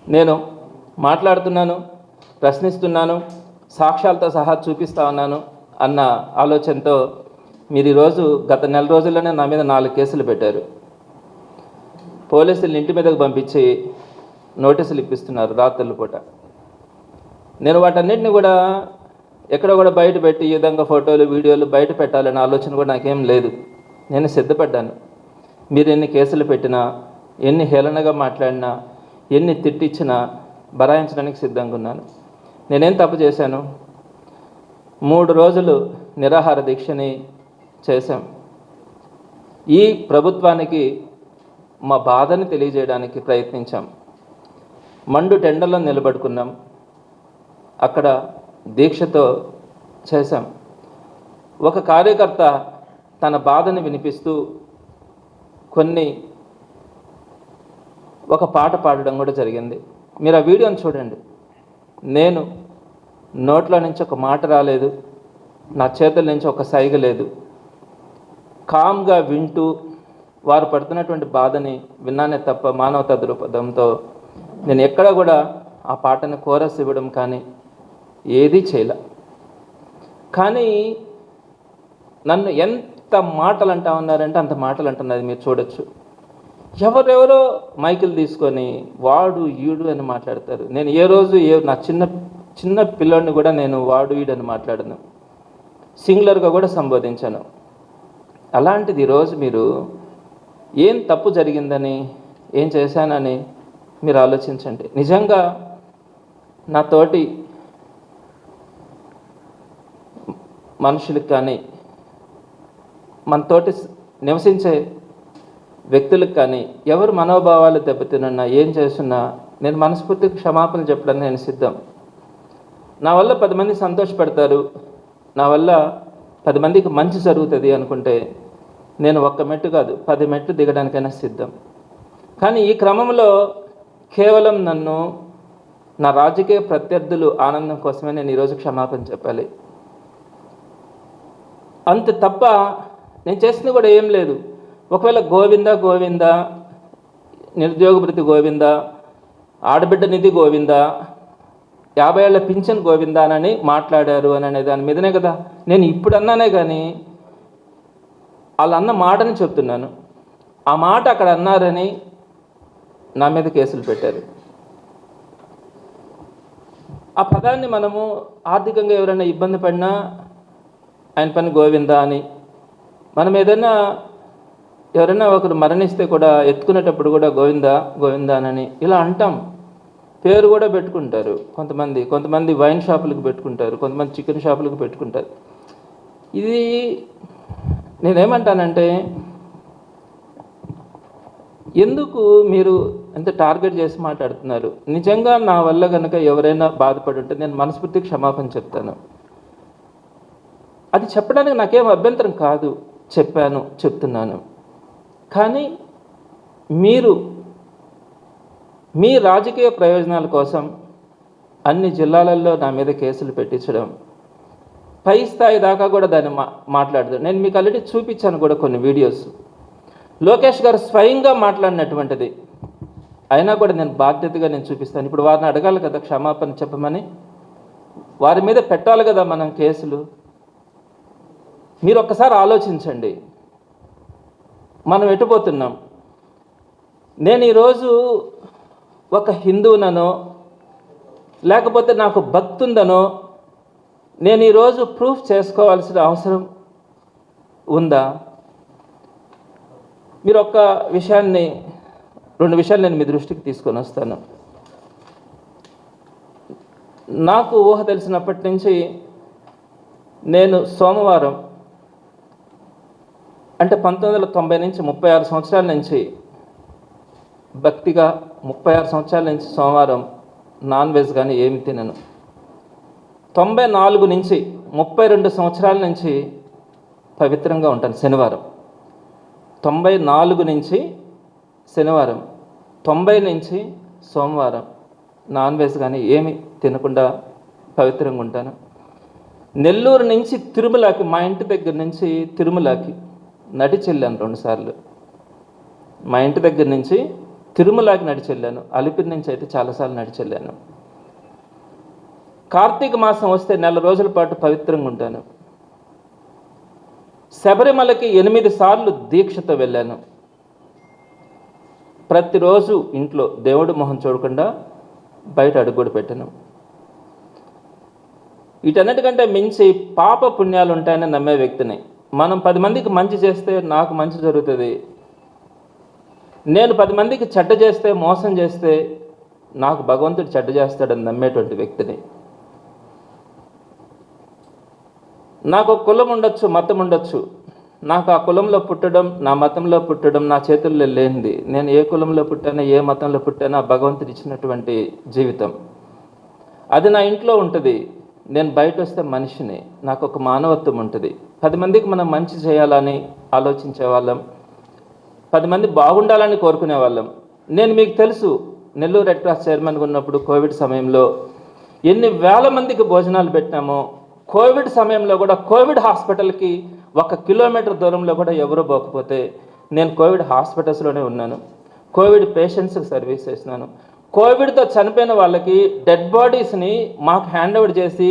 నేను మాట్లాడుతున్నాను, ప్రశ్నిస్తున్నాను, సాక్ష్యాలతో సహా చూపిస్తా ఉన్నాను అన్న ఆలోచనతో మీరు ఈరోజు గత నెల రోజుల్లోనే నా మీద 4 కేసులు పెట్టారు. పోలీసులు ఇంటి మీదకు పంపించి నోటీసులు ఇప్పిస్తున్నారు రాత్రుల పూట. నేను వాటన్నిటిని కూడా ఎక్కడ కూడా బయట పెట్టి ఈ విధంగా ఫోటోలు వీడియోలు బయట పెట్టాలనే ఆలోచన కూడా నాకేం లేదు. నేను సిద్ధపడ్డాను. మీరు ఎన్ని కేసులు పెట్టినా, ఎన్ని హేళనగా మాట్లాడినా, ఎన్ని తిట్టించినా బరాయించడానికి సిద్ధంగా ఉన్నాను. నేనేం తప్పు చేశాను? 3 రోజులు నిరాహార దీక్షని చేశాం. ఈ ప్రభుత్వానికి మా బాధని తెలియజేయడానికి ప్రయత్నించాం. మండు టెండలో నిలబడుకున్నాం. అక్కడ దీక్షతో చేశాం. ఒక కార్యకర్త తన బాధని వినిపిస్తూ ఒక పాట పాడడం కూడా జరిగింది. మీరు ఆ వీడియోని చూడండి. నేను నోట్లో నుంచి ఒక మాట రాలేదు, నా చేతుల నుంచి ఒక సైగ లేదు. కామ్గా వింటూ వారు పడుతున్నటువంటి బాధని విన్నానే తప్ప మానవతా దృక్పథంతో నేను ఎక్కడ కూడా ఆ పాటను కోరస్ ఇవ్వడం కానీ ఏదీ చేయలే. కానీ నన్ను ఎంత మాటలు అంటా ఉన్నారంటే అంత మాటలు అంటున్నది మీరు చూడొచ్చు. ఎవరెవరో మైకులు తీసుకొని వాడు ఈడు అని మాట్లాడతారు. నేను ఏ రోజు నా చిన్న పిల్లోడిని కూడా నేను వాడు ఈడు అని మాట్లాడను, సింగులర్గా కూడా సంబోధించాను. అలాంటిది ఈరోజు మీరు ఏం తప్పు జరిగిందని, ఏం చేశానని మీరు ఆలోచించండి. నిజంగా నా తోటి మనుషులకు కానీ, మనతోటి నివసించే వ్యక్తులకు కానీ ఎవరు మనోభావాలు దెబ్బతిన్నా, ఏం చేస్తున్నా నేను మనస్ఫూర్తిగా క్షమాపణలు చెప్పడానికి నేను సిద్ధం. నా వల్ల 10 మంది సంతోషపడతారు, నా వల్ల 10 మందికి మంచి జరుగుతుంది అనుకుంటే నేను 1 మెట్టు కాదు 10 మెట్లు దిగడానికైనా సిద్ధం. కానీ ఈ క్రమంలో కేవలం నన్ను నా రాజకీయ ప్రత్యర్థులు ఆనందం కోసమే నేను ఈరోజు క్షమాపణ చెప్పాలి. అంత తప్ప నేను చేసింది కూడా ఏం లేదు. ఒకవేళ గోవింద, నిరుద్యోగ భృతి గోవింద, ఆడబిడ్డ నిధి గోవింద, 50 ఏళ్ల పింఛన్ గోవిందా అని మాట్లాడారు అని అనే దాని మీదనే కదా నేను ఇప్పుడు అన్నానే. కానీ వాళ్ళు అన్న మాటని చెప్తున్నాను. ఆ మాట అక్కడ అన్నారని నా మీద కేసులు పెట్టారు. ఆ పదాన్ని మనము ఆర్థికంగా ఎవరైనా ఇబ్బంది పడినా ఆయన పని గోవిందా అని, మనం ఏదైనా ఎవరైనా ఒకరు మరణిస్తే కూడా ఎత్తుకునేటప్పుడు కూడా గోవిందా అని ఇలా అంటాం. పేరు కూడా పెట్టుకుంటారు. కొంతమంది వైన్ షాపులకు పెట్టుకుంటారు, కొంతమంది చికెన్ షాపులకు పెట్టుకుంటారు. ఇది నేనేమంటానంటే, ఎందుకు మీరు ఎంత టార్గెట్ చేసి మాట్లాడుతున్నారు? నిజంగా నా వల్ల కనుక ఎవరైనా బాధపడి ఉంటే నేను మనస్ఫూర్తిగా క్షమాపణ చెప్తాను. అది చెప్పడానికి నాకేం అభ్యంతరం కాదు, చెప్తున్నాను. కానీ మీరు మీ రాజకీయ ప్రయోజనాల కోసం అన్ని జిల్లాలలో నా మీద కేసులు పెట్టించడం, పై స్థాయి దాకా కూడా దాన్ని మాట్లాడదు. నేను మీకు ఆల్రెడీ చూపించాను కూడా కొన్ని వీడియోస్, లోకేష్ గారు స్వయంగా మాట్లాడినటువంటిది. అయినా కూడా నేను బాధ్యతగా నేను చూపిస్తాను. ఇప్పుడు వారిని అడగాలి కదా క్షమాపణ చెప్పమని, వారి మీద పెట్టాలి కదా మనం కేసులు. మీరు ఒక్కసారి ఆలోచించండి, మనం ఎటుపోతున్నాం. నేను ఈరోజు ఒక హిందువుననో లేకపోతే నాకు భక్తి ఉందనో నేను ఈరోజు ప్రూఫ్ చేసుకోవాల్సిన అవసరం ఉందా? మీరు ఒక్క విషయాన్ని 2 విషయాలు నేను మీ దృష్టికి తీసుకొని వస్తాను. నాకు ఊహ తెలిసినప్పటి నుంచి నేను సోమవారం అంటే 1990 నుంచి 36 సంవత్సరాల నుంచి భక్తిగా 36 సంవత్సరాల నుంచి సోమవారం నాన్ వెజ్ కానీ ఏమి తినను. 94 నుంచి 32 సంవత్సరాల నుంచి పవిత్రంగా ఉంటాను. శనివారం 94 నుంచి శనివారం, 90 నుంచి సోమవారం నాన్ వెజ్ కానీ ఏమి తినకుండా పవిత్రంగా ఉంటాను. నెల్లూరు నుంచి తిరుమలకి, మా ఇంటి దగ్గర నుంచి తిరుమలకి నడిచి వెళ్ళాను 2 సార్లు. మా ఇంటి దగ్గర నుంచి తిరుమలకి నడిచి వెళ్ళాను, అలిపిరి నుంచి అయితే చాలాసార్లు నడిచి వెళ్ళాను. కార్తీక మాసం వస్తే 4 రోజుల పాటు పవిత్రంగా ఉంటాను. శబరిమలకి 8 సార్లు దీక్షతో వెళ్ళాను. ప్రతిరోజు ఇంట్లో దేవుడి మొహం చూడకుండా బయట అడుగు కూడా పెట్టాను. వీటన్నిటికంటే మించి పాప పుణ్యాలు ఉంటాయని నమ్మే వ్యక్తిని. మనం 10 మందికి మంచి చేస్తే నాకు మంచి జరుగుతుంది, నేను 10 మందికి చెడ్డ చేస్తే, మోసం చేస్తే నాకు భగవంతుడు చెడ్డ చేస్తాడని నమ్మేటువంటి వ్యక్తిని. నాకు ఒక కులం ఉండొచ్చు, మతం ఉండొచ్చు. నాకు ఆ కులంలో పుట్టడం, నా మతంలో పుట్టడం నా చేతుల్లో లేనిది. నేను ఏ కులంలో పుట్టానో, ఏ మతంలో పుట్టానో భగవంతుడు ఇచ్చినటువంటి జీవితం అది నా ఇంట్లో ఉంటుంది. నేను బయట వస్తే మనిషిని, నాకు ఒక మానవత్వం ఉంటుంది. 10 మందికి మనం మంచి చేయాలని ఆలోచించే వాళ్ళం, 10 మంది బాగుండాలని కోరుకునే వాళ్ళం. నేను మీకు తెలుసు, నెల్లూరు రెడ్ క్రాస్ చైర్మన్గా ఉన్నప్పుడు కోవిడ్ సమయంలో ఎన్ని వేల మందికి భోజనాలు పెట్టినామో. కోవిడ్ సమయంలో కూడా కోవిడ్ హాస్పిటల్కి 1 కిలోమీటర్ దూరంలో కూడా ఎవరూ పోకపోతే నేను కోవిడ్ హాస్పిటల్స్లోనే ఉన్నాను. కోవిడ్ పేషెంట్స్కి సర్వీస్ చేసినాను. కోవిడ్తో చనిపోయిన వాళ్ళకి డెడ్ బాడీస్ని మాకు హ్యాండ్ ఓవర్ చేసి